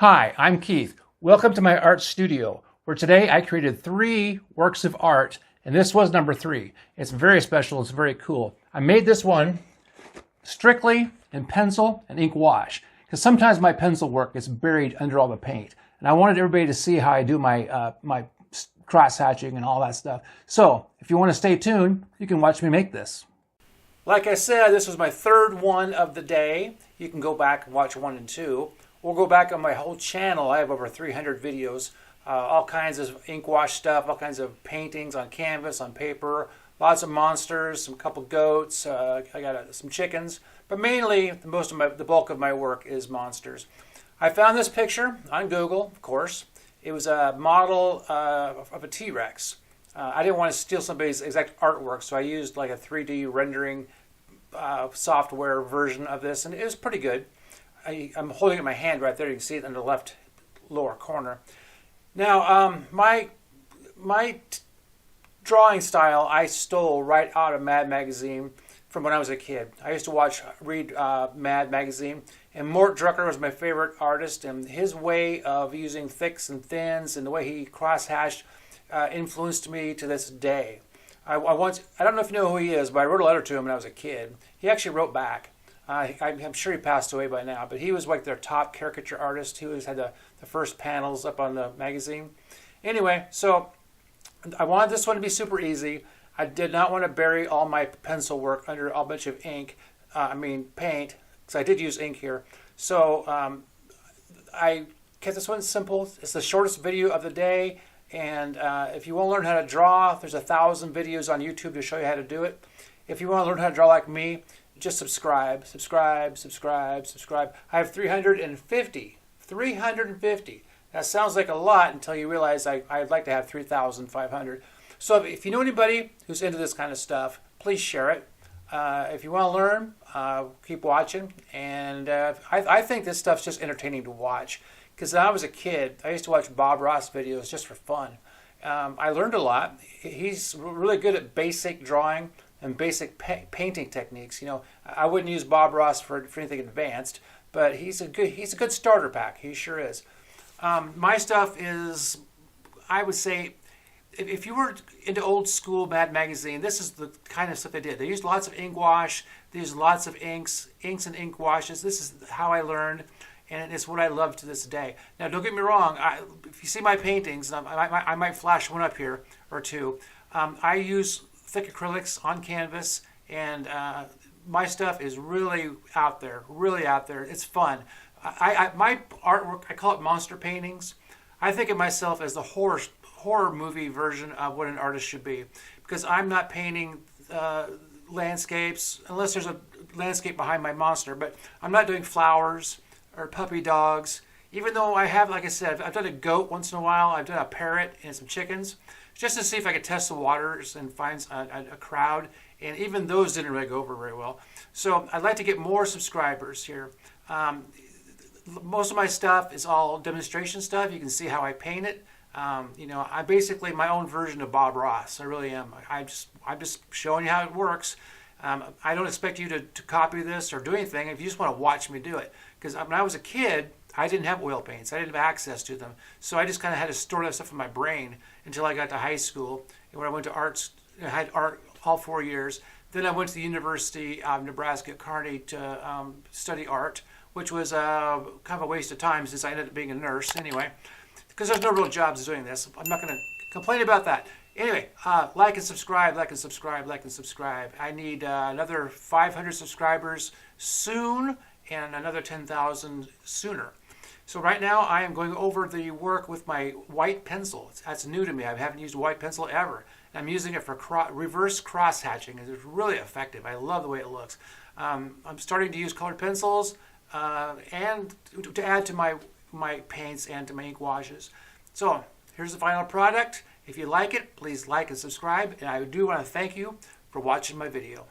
Hi, I'm Keith. Welcome to my art studio, where today I created 3 works of art, and this was number 3. It's very special, it's very cool. I made this one strictly in pencil and ink wash, because sometimes my pencil work gets buried under all the paint, and I wanted everybody to see how I do my cross-hatching and all that stuff. So, if you want to stay tuned, you can watch me make this. Like I said, this was my 3rd one of the day. You can go back and watch 1 and 2. We'll go back on my whole channel. I have over 300 videos, all kinds of ink wash stuff, all kinds of paintings on canvas, on paper, lots of monsters, some couple goats, I got some chickens, but mainly the bulk of my work is monsters. I found this picture on Google, of course. It was a model of a T-Rex. I didn't want to steal somebody's exact artwork, so I used like a 3D rendering software version of this, and it was pretty good. I'm holding it in my hand right there. You can see it in the left lower corner. Now, my drawing style I stole right out of Mad Magazine from when I was a kid. I used to read Mad Magazine, and Mort Drucker was my favorite artist, and his way of using thicks and thins and the way he cross-hatched influenced me to this day. I don't know if you know who he is, but I wrote a letter to him when I was a kid. He actually wrote back. I'm sure he passed away by now, but he was like their top caricature artist. He always had the first panels up on the magazine. Anyway, so I wanted this one to be super easy. I did not want to bury all my pencil work under a bunch of paint, because I did use ink here. So I kept this one simple. It's the shortest video of the day, and if you want to learn how to draw, there's 1,000 videos on YouTube to show you how to do it. If you want to learn how to draw like me, just subscribe. I have 350. That sounds like a lot until you realize I'd like to have 3,500. So if you know anybody who's into this kind of stuff, please share it. If you want to learn, keep watching. And I think this stuff's just entertaining to watch. Because when I was a kid, I used to watch Bob Ross videos just for fun. I learned a lot. He's really good at basic drawing and basic painting techniques. You know, I wouldn't use Bob Ross for anything advanced, but he's a good starter pack. He sure is. My stuff is, I would say, if you were into old school Mad Magazine, this is the kind of stuff they did. They used lots of ink wash. They used lots of inks and ink washes. This is how I learned, and it's what I love to this day. Now, don't get me wrong. If you see my paintings, I might flash one up here or two. I use thick acrylics on canvas, and my stuff is really out there. It's fun. My artwork, I call it monster paintings. I think of myself as the horror movie version of what an artist should be, because I'm not painting landscapes unless there's a landscape behind my monster, but I'm not doing flowers or puppy dogs. Even though I have, like I said, I've done a goat once in a while, I've done a parrot and some chickens, just to see if I could test the waters and find a crowd, and even those didn't really go over very well. So I'd like to get more subscribers here. Most of my stuff is all demonstration stuff. You can see how I paint it. You know, I'm basically my own version of Bob Ross. I really am. I'm just showing you how it works. I don't expect you to copy this or do anything if you just want to watch me do it. Because when I was a kid, I didn't have oil paints. I didn't have access to them. So I just kind of had to store that stuff in my brain until I got to high school. And when I went to arts, I had art all 4 years. Then I went to the University of Nebraska at Kearney to study art, which was kind of a waste of time since I ended up being a nurse anyway. Because there's no real jobs doing this. I'm not going to complain about that. Anyway, like and subscribe. I need another 500 subscribers soon and another 10,000 sooner. So right now I am going over the work with my white pencil. That's new to me. I haven't used a white pencil ever. I'm using it for reverse cross-hatching. It's really effective. I love the way it looks. I'm starting to use colored pencils and to add to my paints and to my ink washes. So here's the final product. If you like it, please like and subscribe. And I do want to thank you for watching my video.